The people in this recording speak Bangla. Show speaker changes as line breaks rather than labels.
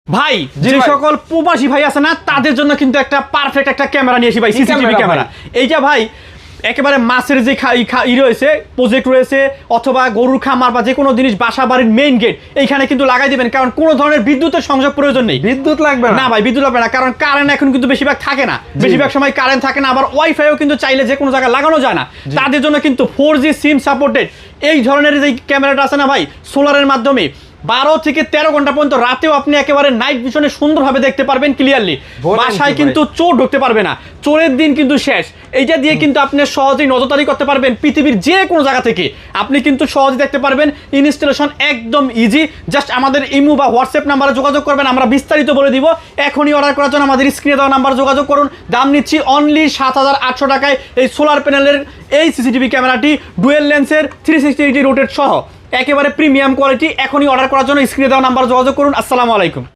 ভাই যে সকল প্রবাসী ভাই আছে না তাদের জন্য কিন্তু একটা পারফেক্ট একটা ক্যামেরা নিয়ে এসেছি ভাই, সিসিটিভি ক্যামেরা। এইটা ভাই একেবারে মাছের যে রয়েছে প্রজেক্ট রয়েছে অথবা গরুর খামার বা যে কোনো জিনিস বাসা বাড়ির মেইন গেট এইখানে কিন্তু লাগাই দিবেন, কারণ কোনো ধরনের বিদ্যুতের সংযোগ প্রয়োজন নেই।
বিদ্যুৎ লাগবে
না ভাই, বিদ্যুৎ লাগবে না, কারণ কারেন্ট এখন কিন্তু বেশিরভাগ থাকে না, বেশিরভাগ সময় কারেন্ট থাকে না। আবার ওয়াইফাইও কিন্তু চাইলে যে কোনো জায়গায় লাগানো যায় না। তাদের জন্য কিন্তু 4G সিম সাপোর্টেড এই ধরনের যে ক্যামেরাটা আছে না ভাই, সোলারের মাধ্যমে 12 থেকে 13 ঘন্টা পর্যন্ত রাতেও আপনি একেবারে নাইট ভিশনে সুন্দরভাবে দেখতে পারবেন ক্লিয়ারলি। বাসায় কিন্তু চোর ঢুকতে পারবে না, চোরের দিন কিন্তু শেষ। এইটা দিয়ে কিন্তু আপনি সহজেই নজরদারি করতে পারবেন পৃথিবীর যে কোনো জায়গা থেকে, আপনি কিন্তু সহজে দেখতে পারবেন। ইনস্টলেশন একদম ইজি, জাস্ট আমাদের ইমো বা হোয়াটসঅ্যাপ নাম্বারে যোগাযোগ করবেন, আমরা বিস্তারিত বলে দিব। এখনই অর্ডার করার জন্য আমাদের স্ক্রিনে দেওয়া নাম্বারে যোগাযোগ করুন। দাম নিচ্ছি অনলি 7,800 টাকায় এই সোলার প্যানেলের এই সিসিটিভি ক্যামেরাটি, ডুয়েল লেন্সের 360 রোটেট সহ একেবারে প্রিমিয়াম কোয়ালিটি। এখনই অর্ডার করার জন্য স্ক্রিনে দেওয়া নাম্বার যোগাযোগ করুন। আসসালামু আলাইকুম।